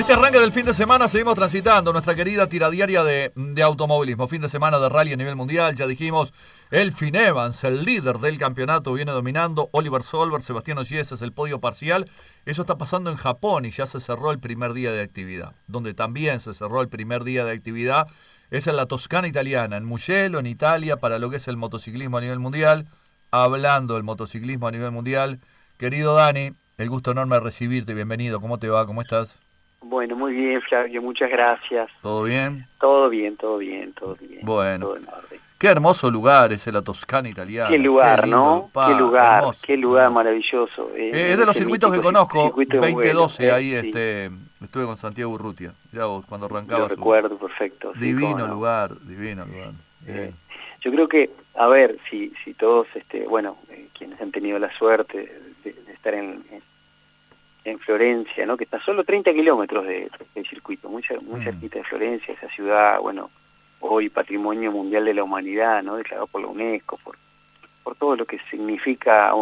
este arranque del fin de semana seguimos transitando nuestra querida tiradiaria de automovilismo. Fin de semana de rally a nivel mundial, ya dijimos, el Finn Evans, el líder del campeonato, viene dominando. Oliver Solberg, Sebastián Ogies es el podio parcial. Eso está pasando en Japón y ya se cerró el primer día de actividad. Donde también se cerró el primer día de actividad es en la Toscana italiana, en Mugello, en Italia, para lo que es el motociclismo a nivel mundial. Hablando del motociclismo a nivel mundial, querido Dani, el gusto enorme de recibirte, bienvenido. ¿Cómo te va? ¿Cómo estás? Bueno, muy bien, Flavio, muchas gracias. ¿Todo bien? Todo bien, todo bien, todo bien. Bueno, todo en orden. Qué hermoso lugar es la Toscana italiana. Qué lugar, qué lindo, ¿no? Qué lugar hermoso. maravilloso. Es de los circuitos que conozco, circuito de 2012, Mugello, ahí sí. Estuve con Santiago Urrutia. Mirá vos, cuando arrancaba Lo recuerdo perfecto. Sí, divino no. lugar. Yo creo que, a ver, si todos, quienes han tenido la suerte de estar en Florencia, ¿no? Que está solo 30 kilómetros del circuito, muy cerquita de Florencia, esa ciudad, bueno, hoy Patrimonio Mundial de la Humanidad, ¿no? Declarado por la UNESCO, por todo lo que significa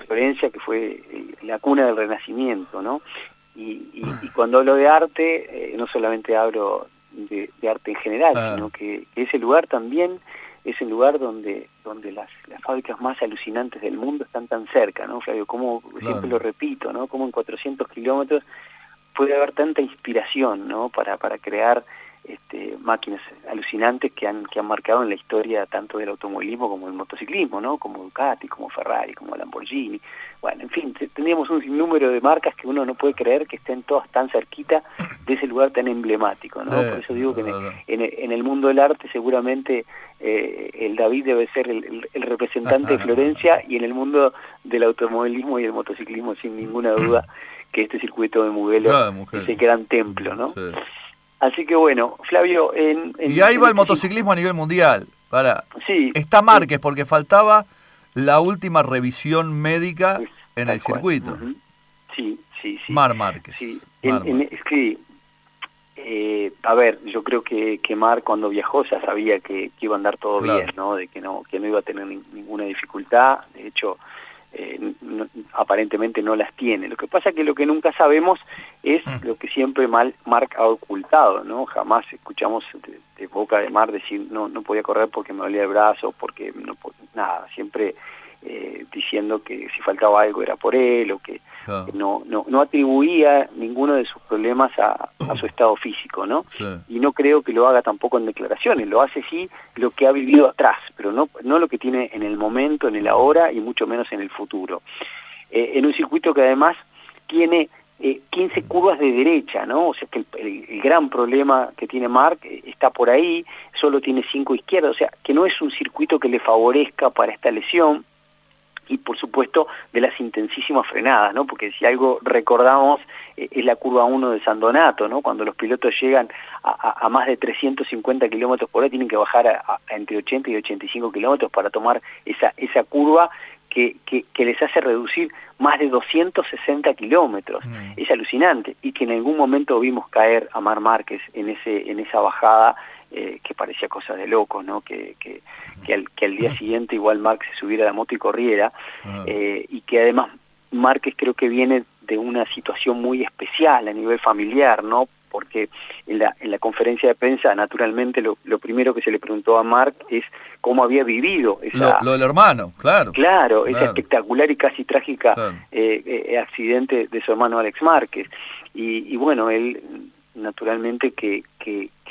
Florencia, que fue la cuna del Renacimiento, ¿no? Y cuando hablo de arte, no solamente hablo de arte en general, sino que ese lugar también es el lugar donde las fábricas más alucinantes del mundo están tan cerca, ¿no, Flavio? Como siempre lo repito, ¿no? Como en 400 kilómetros puede haber tanta inspiración, ¿no? Para crear máquinas alucinantes que han marcado en la historia tanto del automovilismo como del motociclismo, ¿no? Como Ducati, como Ferrari, como Lamborghini. Bueno, en fin, tendríamos un sinnúmero de marcas que uno no puede creer que estén todas tan cerquita de ese lugar tan emblemático, ¿no? Por eso digo que en el mundo del arte seguramente el David debe ser el representante de Florencia, y en el mundo del automovilismo y el motociclismo sin ninguna duda que este circuito de Mugello es el gran templo, ¿no? Sí. Así que bueno, Flavio... y ahí va el motociclismo a nivel mundial. Sí. Está Márquez, porque faltaba la última revisión médica en el circuito. Uh-huh. Sí. Marc Márquez. Sí. Es que, a ver, yo creo que Marc cuando viajó ya sabía que iba a andar todo bien, ¿no? De que no iba a tener ninguna dificultad. De hecho, aparentemente no las tiene. Lo que pasa es que lo que nunca sabemos es lo que siempre Marc ha ocultado, ¿no? Jamás escuchamos de boca de Marc decir no podía correr porque me dolía el brazo, porque nada, siempre diciendo que si faltaba algo era por él, o que no atribuía ninguno de sus problemas a su estado físico, ¿no? Sí. Y no creo que lo haga tampoco en declaraciones, lo hace sí lo que ha vivido atrás, pero no lo que tiene en el momento, en el ahora, y mucho menos en el futuro. En un circuito que además tiene 15 curvas de derecha, ¿no? O sea que el gran problema que tiene Marc está por ahí, solo tiene 5 izquierdas, o sea que no es un circuito que le favorezca para esta lesión. Y por supuesto de las intensísimas frenadas, ¿no? Porque si algo recordamos es la curva 1 de San Donato, ¿no? Cuando los pilotos llegan a más de 350 kilómetros por hora, tienen que bajar a entre 80 y 85 kilómetros para tomar esa curva que les hace reducir más de 260 kilómetros. Es alucinante, y que en algún momento vimos caer a Marc Márquez en esa bajada, que parecía cosa de loco, ¿no? Que al día siguiente igual Marc se subiera a la moto y corriera, y que además Márquez creo que viene de una situación muy especial a nivel familiar, ¿no? Porque en la conferencia de prensa, naturalmente, lo primero que se le preguntó a Marc es cómo había vivido lo del hermano, claro, esa espectacular y casi trágica accidente de su hermano Alex Márquez. Y bueno, él naturalmente que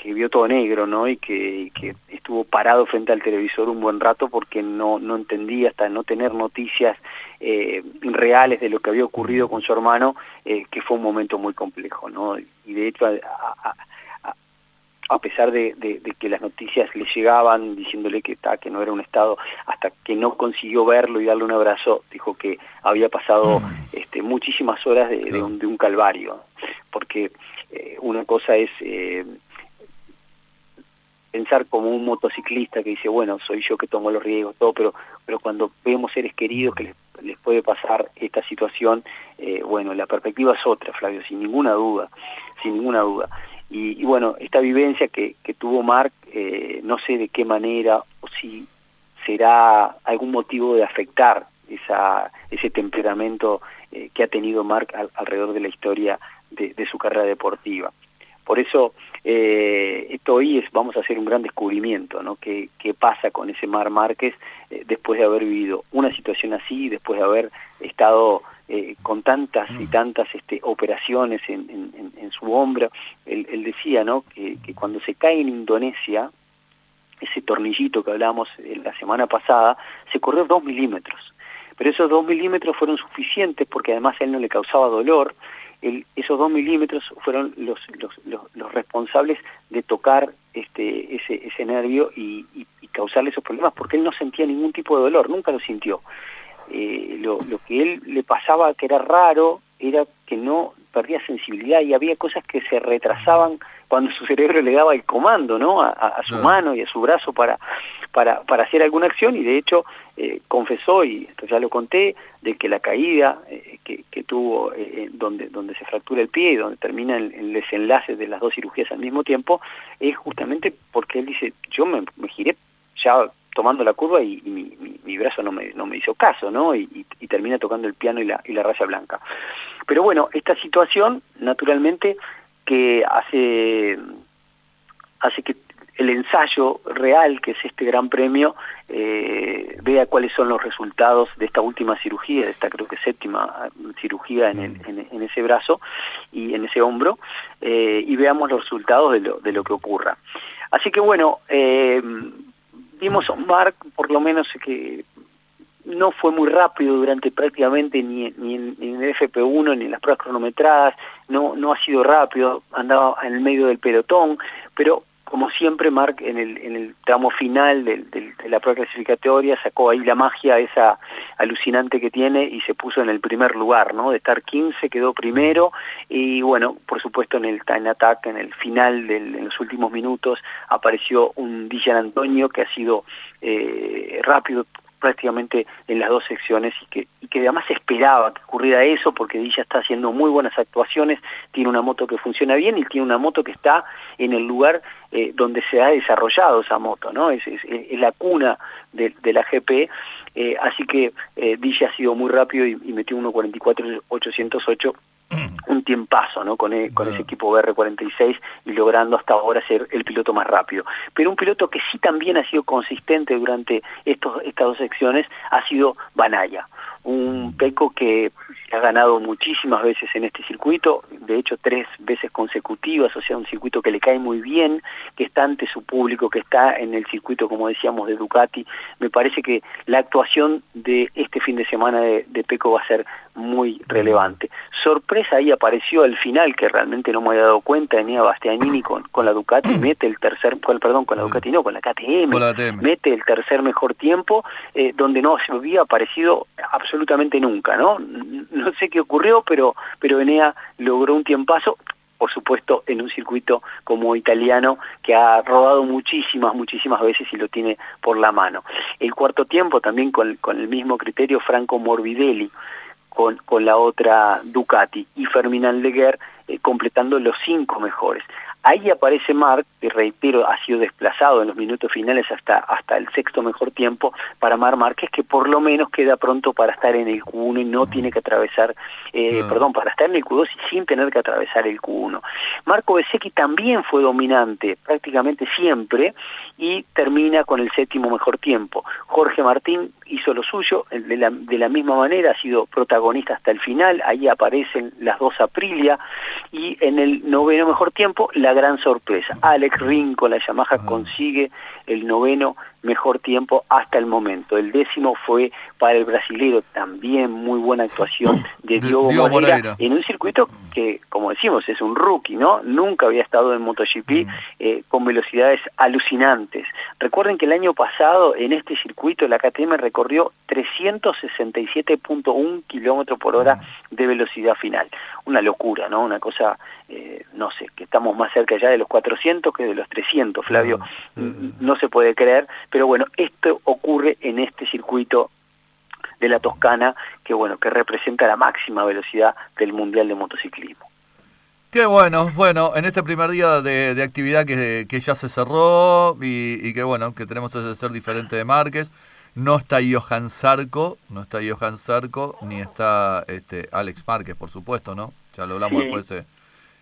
vio todo negro, ¿no? Y que estuvo parado frente al televisor un buen rato porque no entendía, hasta no tener noticias reales de lo que había ocurrido con su hermano, que fue un momento muy complejo, ¿no? Y de hecho, a pesar de que las noticias le llegaban diciéndole que no era un estado, hasta que no consiguió verlo y darle un abrazo, dijo que había pasado muchísimas horas de un calvario, porque una cosa es pensar como un motociclista que dice, bueno, soy yo que tomo los riesgos, todo, pero cuando vemos seres queridos que les puede pasar esta situación, bueno, la perspectiva es otra, Flavio, sin ninguna duda. Y bueno, esta vivencia que tuvo Marc, no sé de qué manera, o si será algún motivo de afectar ese temperamento que ha tenido Marc alrededor de la historia de su carrera deportiva. Por eso esto hoy vamos a hacer un gran descubrimiento, ¿no? ¿Qué pasa con ese Marc Márquez después de haber vivido una situación así, después de haber estado con tantas y tantas operaciones en su hombro? Él decía, ¿no? que cuando se cae en Indonesia, ese tornillito que hablábamos la semana pasada, se corrió 2 milímetros. Pero esos 2 milímetros fueron suficientes porque además a él no le causaba dolor. Esos 2 milímetros fueron los responsables de tocar ese nervio y causarle esos problemas, porque él no sentía ningún tipo de dolor, nunca lo sintió. Lo que él le pasaba, que era raro, era que no perdía sensibilidad y había cosas que se retrasaban cuando su cerebro le daba el comando, ¿no? A su mano y a su brazo para hacer alguna acción, y de hecho confesó, y esto ya lo conté, de que la caída que tuvo donde se fractura el pie y donde termina el desenlace de las 2 cirugías al mismo tiempo, es justamente porque él dice, yo me giré ya tomando la curva y mi brazo no me hizo caso, ¿no? Y termina tocando el piano y la raya blanca. Pero bueno, esta situación, naturalmente, que hace que el ensayo real, que es este gran premio, vea cuáles son los resultados de esta última cirugía, de esta creo que 7ª cirugía en ese brazo y en ese hombro, y veamos los resultados de lo que ocurra. Así que bueno, vimos a Marc, por lo menos, que no fue muy rápido durante prácticamente ni en el FP1 ni en las pruebas cronometradas, no ha sido rápido, andaba en el medio del pelotón, pero como siempre Marc en el tramo final de la prueba clasificatoria sacó ahí la magia esa alucinante que tiene y se puso en el primer lugar, ¿no? De estar 15 quedó primero, y bueno, por supuesto en el time attack, en el final en los últimos minutos, apareció un Di Giannantonio que ha sido rápido prácticamente en las 2 secciones y que además se esperaba que ocurriera eso, porque Villa está haciendo muy buenas actuaciones, tiene una moto que funciona bien y tiene una moto que está en el lugar donde se ha desarrollado esa moto, ¿no? Es la cuna de la GP, así que Villa ha sido muy rápido y metió 1:44.808, un tiempazo, ¿no? Con ese equipo BR46, y logrando hasta ahora ser el piloto más rápido. Pero un piloto que sí también ha sido consistente durante estas 2 secciones ha sido Banaya, un Pecco que ha ganado muchísimas veces en este circuito, de hecho 3 veces consecutivas, o sea, un circuito que le cae muy bien, que está ante su público, que está en el circuito, como decíamos, de Ducati. Me parece que la actuación de este fin de semana de Pecco va a ser muy relevante. Sorpresa ahí apareció al final, que realmente no me había dado cuenta, Enea Bastianini con la Ducati, mete el tercer, con la Ducati no, con la KTM, mete el tercer mejor tiempo, donde no se había aparecido absolutamente nunca, ¿no? No sé qué ocurrió, pero Enea logró un tiempazo, por supuesto en un circuito como italiano que ha rodado muchísimas veces y lo tiene por la mano. El cuarto tiempo también con el mismo criterio, Franco Morbidelli con la otra Ducati, y Fermín Leguer completando los 5 mejores. Ahí aparece Marc, que reitero, ha sido desplazado en los minutos finales hasta el 6º mejor tiempo para Marc Márquez, que por lo menos queda pronto para estar en el Q1 y no tiene que atravesar, para estar en el Q2 sin tener que atravesar el Q1. Marco Bezzecchi también fue dominante prácticamente siempre y termina con el 7º mejor tiempo. Jorge Martín hizo lo suyo de la misma manera, ha sido protagonista hasta el final, ahí aparecen las 2 Aprilia, y en el 9º mejor tiempo la gran sorpresa, Alex Rin con la Yamaha consigue el 9º mejor tiempo hasta el momento. El 10º fue para el brasilero, también muy buena actuación de Diogo Moreira en un circuito que, como decimos, es un rookie, ¿no? Nunca había estado en MotoGP con velocidades alucinantes. Recuerden que el año pasado en este circuito la KTM recorrió 367.1 kilómetros por hora de velocidad final. Una locura, ¿no? Una cosa, no sé, que estamos más cerca ya de los 400 que de los 300, Flavio. No se puede creer, pero bueno, esto ocurre en este circuito de la Toscana, que bueno, que representa la máxima velocidad del Mundial de Motociclismo. Qué bueno, en este primer día de actividad que ya se cerró y que bueno, que tenemos ese ser diferente de Márquez. No está Johan Zarco, ni está Alex Márquez, por supuesto, ¿no? Ya lo hablamos después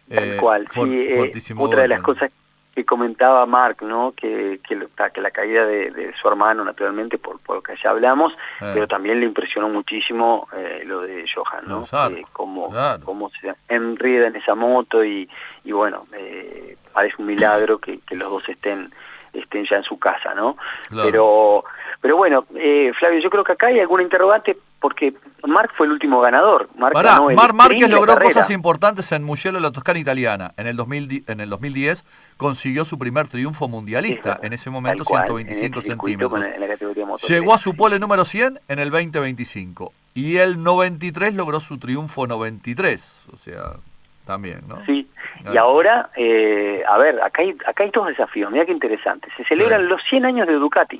Tal cual, sí, fuertísimo otra de las golpe. cosas que comentaba Mark, ¿no? Que la caída de su hermano, naturalmente, por lo que ya hablamos, pero también le impresionó muchísimo lo de Johan, ¿no? Los arcos, claro. Cómo se enreda en esa moto y bueno, parece un milagro que los dos estén ya en su casa, ¿no? Claro. Pero bueno, Flavio, yo creo que acá hay alguna interrogante porque Marc fue el último ganador. Marc ganó el Marc Márquez sprint y la logró carrera. cosas importantes en Mugello, la Toscana italiana. En el 2010 consiguió su primer triunfo mundialista, en ese momento Tal cual, 125 en este circuito centímetros. en la categoría Moto Llegó a 3, su sí. pole número 100 en el 2025. Y el 93 logró su triunfo 93. O sea, también, ¿no? Sí, y ahora, a ver, acá hay dos desafíos, mira qué interesante. Se celebran los 100 años de Ducati.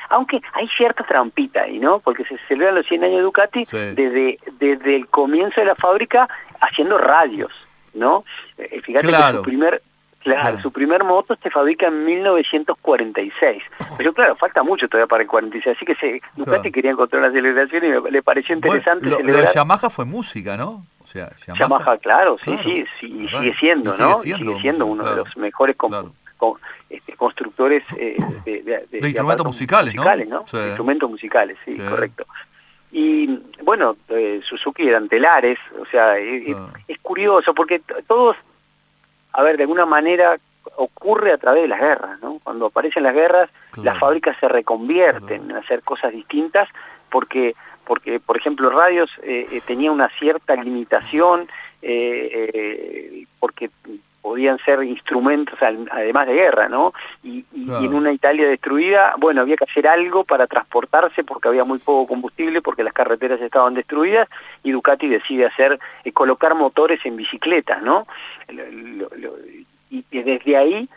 Aunque hay cierta trampita ahí, ¿no? Porque se celebran los 100 años de Ducati desde el comienzo de la fábrica haciendo radios, ¿no? Fíjate que su primer moto se fabrica en 1946. Pero claro, falta mucho todavía para el 46, así que Ducati quería encontrar una celebración y le pareció interesante lo celebrar. de Yamaha fue música, ¿no? O sea, Yamaha, claro, sí, y sigue siendo, ¿no? Sigue siendo uno de los mejores constructores de instrumentos musicales, ¿no? Sí. De instrumentos musicales, sí, correcto. Y bueno, Suzuki eran telares, o sea, es curioso porque todos, a ver, de alguna manera ocurre a través de las guerras, ¿no? Cuando aparecen las guerras, las fábricas se reconvierten en hacer cosas distintas porque por ejemplo, radios tenía una cierta limitación porque podían ser instrumentos además de guerra, ¿no? Y en una Italia destruida, bueno, había que hacer algo para transportarse porque había muy poco combustible, porque las carreteras estaban destruidas, y Ducati decide colocar motores en bicicletas, ¿no? Y desde ahí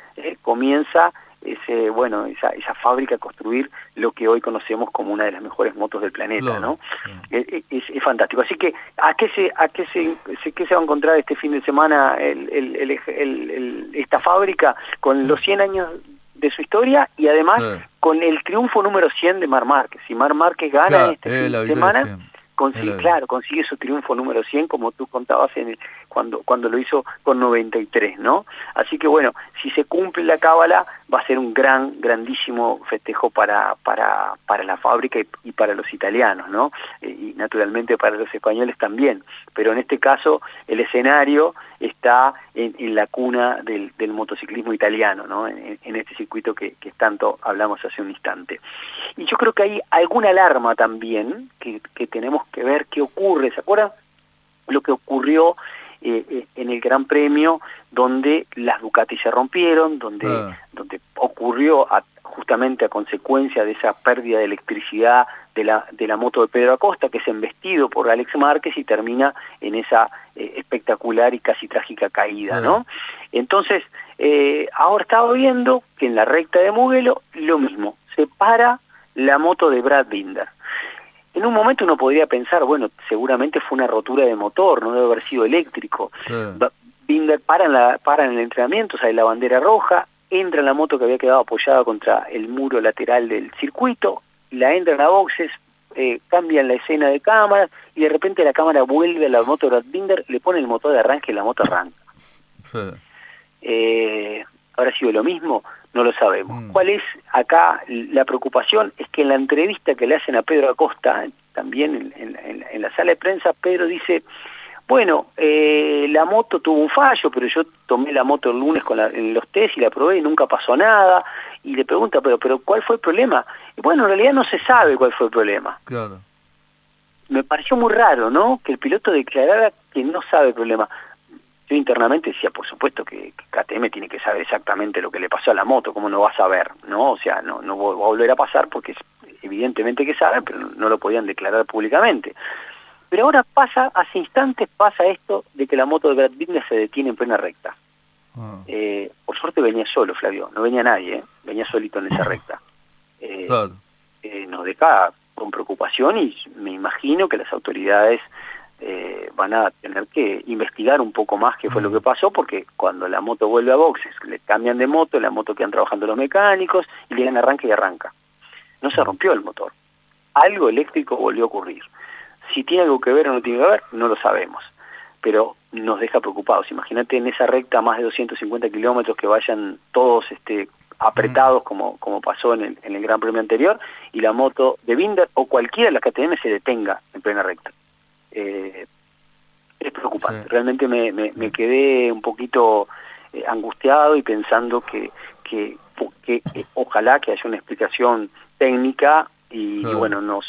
comienza esa fábrica a construir lo que hoy conocemos como una de las mejores motos del planeta, ¿no? Es fantástico. Así que, ¿qué se va a encontrar este fin de semana esta fábrica? Con los 100 años de su historia y además con el triunfo número 100 de Marc Márquez. Si Marc Márquez gana este fin de semana, consigue su triunfo número 100, como tú contabas cuando lo hizo con 93, ¿no? Así que bueno, si se cumple la cábala, va a ser un grandísimo festejo para la fábrica y para los italianos, ¿no? Y naturalmente para los españoles también, pero en este caso el escenario está en la cuna del motociclismo italiano, ¿no? En este circuito que tanto hablamos hace un instante. Y yo creo que hay alguna alarma también que tenemos que ver qué ocurre. ¿Se acuerdan lo que ocurrió en el Gran Premio, donde las Ducati se rompieron, donde ocurrió justamente a consecuencia de esa pérdida de electricidad de la moto de Pedro Acosta, que es embestido por Alex Márquez y termina en esa espectacular y casi trágica caída, ¿no? Entonces, ahora estaba viendo que en la recta de Mugello lo mismo, se para la moto de Brad Binder. En un momento uno podría pensar, bueno, seguramente fue una rotura de motor, no debe haber sido eléctrico. Binder para en el entrenamiento, sale la bandera roja, entra en la moto que había quedado apoyada contra el muro lateral del circuito, la entran a boxes, cambian la escena de cámara y de repente la cámara vuelve a la moto de Brad Binder, le pone el motor de arranque y la moto arranca. ¿Habrá sido lo mismo? No lo sabemos. ¿Cuál es acá la preocupación? Es que en la entrevista que le hacen a Pedro Acosta, también en la sala de prensa, Pedro dice, bueno, la moto tuvo un fallo, pero yo tomé la moto el lunes en los test y la probé y nunca pasó nada. Y le pregunta, pero ¿cuál fue el problema? Y bueno, en realidad no se sabe cuál fue el problema. Claro. Me pareció muy raro, ¿no? Que el piloto declarara que no sabe el problema. Yo internamente decía, por supuesto que KTM tiene que saber exactamente lo que le pasó a la moto, ¿cómo no va a saber? ¿No? O sea, no va a volver a pasar porque evidentemente que saben, pero no lo podían declarar públicamente. Pero ahora hace instantes pasa esto de que la moto de Brad Binder se detiene en plena recta. Por suerte venía solo, Flavio, no venía nadie, venía solito en esa recta. Nos deja con preocupación y me imagino que las autoridades van a tener que investigar un poco más qué fue lo que pasó, porque cuando la moto vuelve a boxes, le cambian de moto, la moto quedan trabajando los mecánicos y le dan arranque y arranca. No se rompió el motor. Algo eléctrico volvió a ocurrir. Si tiene algo que ver o no tiene que ver, no lo sabemos. pero nos deja preocupados. Imagínate en esa recta más de 250 kilómetros que vayan todos apretados como pasó en el Gran Premio anterior, y la moto de Binder o cualquiera de las KTM se detenga en plena recta. Es preocupante. Sí. Realmente me quedé un poquito angustiado y pensando que ojalá que haya una explicación técnica y bueno, nos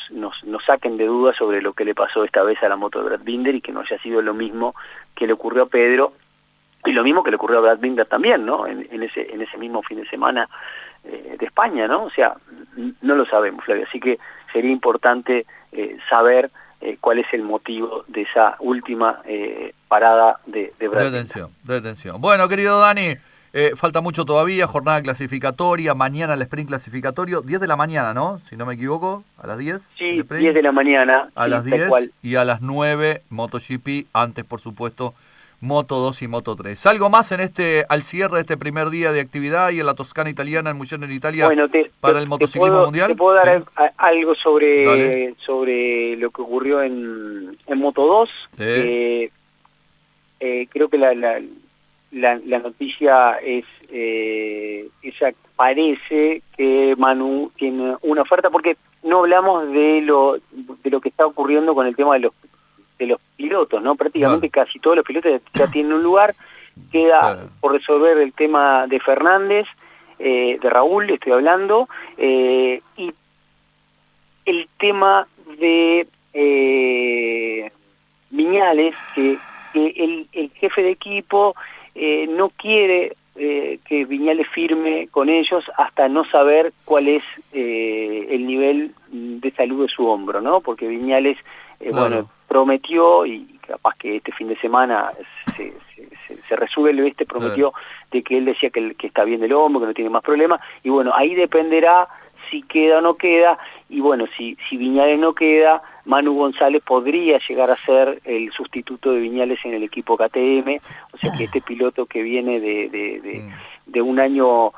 saquen de dudas sobre lo que le pasó esta vez a la moto de Brad Binder, y que no haya sido lo mismo que le ocurrió a Pedro y lo mismo que le ocurrió a Brad Binder también, ¿no? En ese mismo fin de semana de España, ¿no? O sea, no lo sabemos, Flavio, así que sería importante saber cuál es el motivo de esa última parada de Brad Binder. Detención. Bueno, querido Dani, falta mucho todavía, jornada clasificatoria, mañana el sprint clasificatorio, 10 de la mañana, ¿no? Si no me equivoco, a las 10. Sí, 10 de la mañana. A las 10 y a las 9 MotoGP, antes por supuesto Moto 2 y Moto 3. ¿Algo más al cierre de este primer día de actividad y en la Toscana italiana, en Mugello en Italia, para el motociclismo mundial? Te puedo dar algo sobre lo que ocurrió en Moto 2. Sí. Creo que la noticia es ella parece que Manu tiene una oferta, porque no hablamos de lo que está ocurriendo con el tema de los pilotos, ¿no? Prácticamente casi todos los pilotos ya tienen un lugar. Queda por resolver el tema de Fernández, de Raúl estoy hablando, y el tema de Viñales, que el jefe de equipo no quiere que Viñales firme con ellos hasta no saber cuál es el nivel de salud de su hombro, ¿no? Porque Viñales, bueno, prometió, y capaz que este fin de semana se resuelve, prometió de que él decía que está bien del hombro, que no tiene más problemas, y bueno, ahí dependerá si queda o no queda, y bueno, si Viñales no queda, Manu González podría llegar a ser el sustituto de Viñales en el equipo KTM, o sea que este piloto que viene de un año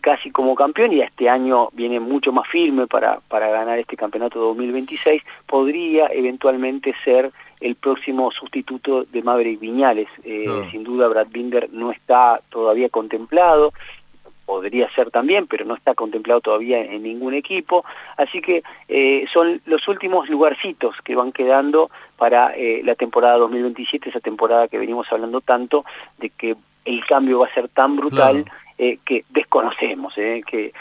casi como campeón, y este año viene mucho más firme para ganar este campeonato 2026, podría eventualmente ser el próximo sustituto de Maverick Viñales. Sin duda Brad Binder no está todavía contemplado, podría ser también, pero no está contemplado todavía en ningún equipo, así que son los últimos lugarcitos que van quedando para la temporada 2027, esa temporada que venimos hablando tanto, de que el cambio va a ser tan brutal, que desconocemos, que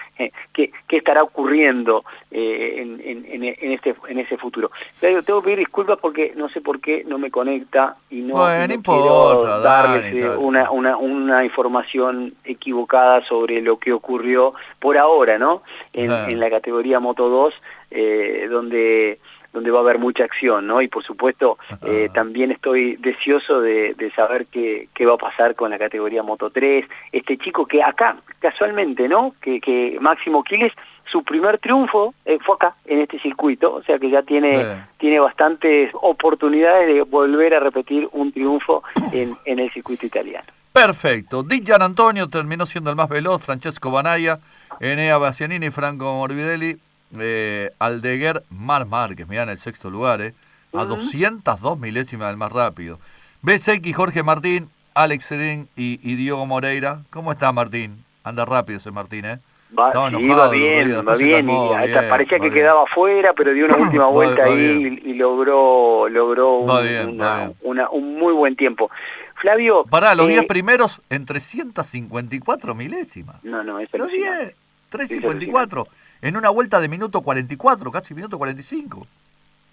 estará ocurriendo en ese futuro. Pero tengo que pedir disculpas porque no sé por qué no me conecta y no quiero darles una información equivocada sobre lo que ocurrió por ahora, ¿no? En la categoría Moto 2, donde va a haber mucha acción, ¿no? Y por supuesto también estoy deseoso de saber qué va a pasar con la categoría Moto 3. Este chico que acá, casualmente, ¿no? Que Máximo Quiles, su primer triunfo fue acá, en este circuito, o sea que ya tiene bastantes oportunidades de volver a repetir un triunfo en el circuito italiano. Perfecto. Di Gian Antonio terminó siendo el más veloz, Francesco Banaya, Enea Bastianini, Franco Morbidelli, Aldeguer, Marc Márquez, mirá, en el sexto lugar, a 202 milésimas del más rápido. BSX, Jorge Martín, Alex Serín y Diogo Moreira. ¿Cómo está Martín? Anda rápido ese Martín, Estaba enojado, va bien, parecía que quedaba afuera, pero dio una última vuelta ahí y logró un muy buen tiempo. Flavio... Los 10 primeros en 354 milésimas. No, es los 10, 354. En una vuelta de minuto 44, casi minuto 45.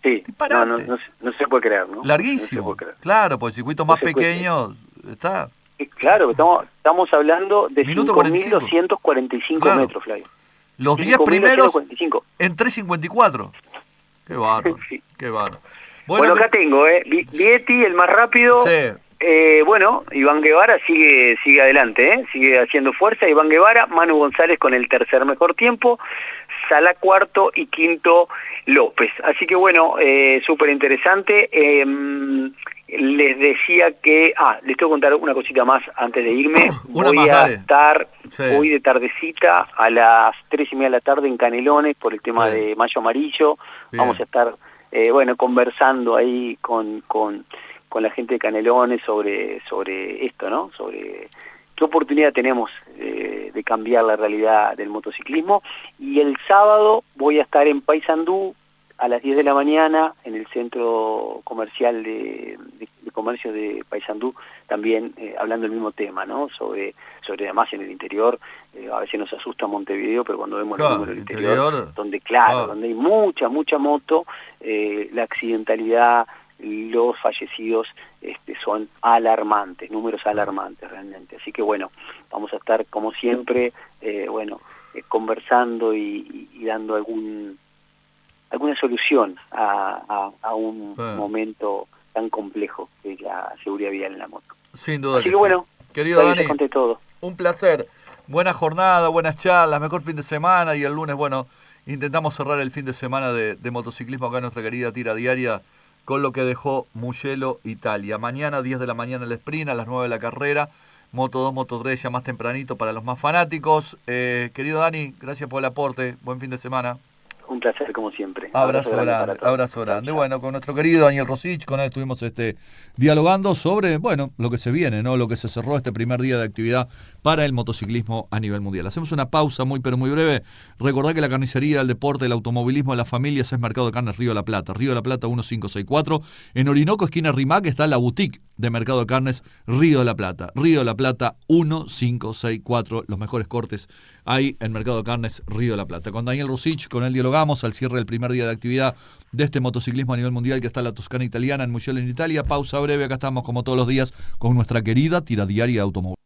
Sí, no se puede creer, ¿no? Larguísimo, no claro, por circuitos más pequeños está... Claro, estamos hablando de 5.245 metros, Flavio. Los 10 primeros en 3.54. Qué bárbaro, sí. Qué bárbaro. Bueno, acá tengo, Vietti, el más rápido. Sí. Bueno, Iván Guevara sigue adelante, sigue haciendo fuerza. Iván Guevara, Manu González con el tercer mejor tiempo, Sala cuarto y quinto López. Así que bueno, súper interesante. Les decía que... les tengo que contar una cosita más antes de irme. Voy a estar hoy de tardecita a las 3:30 de la tarde en Canelones por el tema de Mayo Amarillo. Bien. Vamos a estar, conversando ahí con con la gente de Canelones sobre esto, ¿no? Sobre qué oportunidad tenemos de cambiar la realidad del motociclismo. Y el sábado voy a estar en Paysandú a las 10 de la mañana en el centro comercial de comercio de Paysandú, también hablando del mismo tema, ¿no? Sobre además en el interior, a veces nos asusta Montevideo, pero cuando vemos el número del interior, donde donde hay mucha moto, la accidentalidad, los fallecidos son alarmantes, números alarmantes realmente. Así que bueno, vamos a estar como siempre, conversando y dando alguna solución a un momento tan complejo que es la seguridad vial en la moto. Sin duda. Así que bueno, querido Dani, conté todo. Un placer. Buena jornada, buenas charlas, mejor fin de semana, y el lunes, intentamos cerrar el fin de semana de motociclismo acá en nuestra querida tira diaria con lo que dejó Mugello, Italia. Mañana 10 de la mañana el sprint, a las 9 la carrera, Moto 2, Moto 3 ya más tempranito para los más fanáticos. Querido Dani, gracias por el aporte, buen fin de semana. Un placer como siempre. Abrazo grande. Bueno, con nuestro querido Daniel Rosich, con él estuvimos dialogando sobre, lo que se viene, ¿no? Lo que se cerró este primer día de actividad para el motociclismo a nivel mundial. Hacemos una pausa muy breve. Recordá que la carnicería, el deporte, el automovilismo de las familias es Mercado de Carnes Río de la Plata. Río de la Plata 1564. En Orinoco, esquina Rimac, está la boutique de Mercado de Carnes Río de la Plata. Río de la Plata 1564. Los mejores cortes hay en Mercado de Carnes Río de la Plata. Con Daniel Rosich, con él dialogamos al cierre del primer día de actividad de este motociclismo a nivel mundial que está en la Toscana italiana, en Mugello, en Italia. Pausa breve, acá estamos como todos los días con nuestra querida tira diaria de automóvil.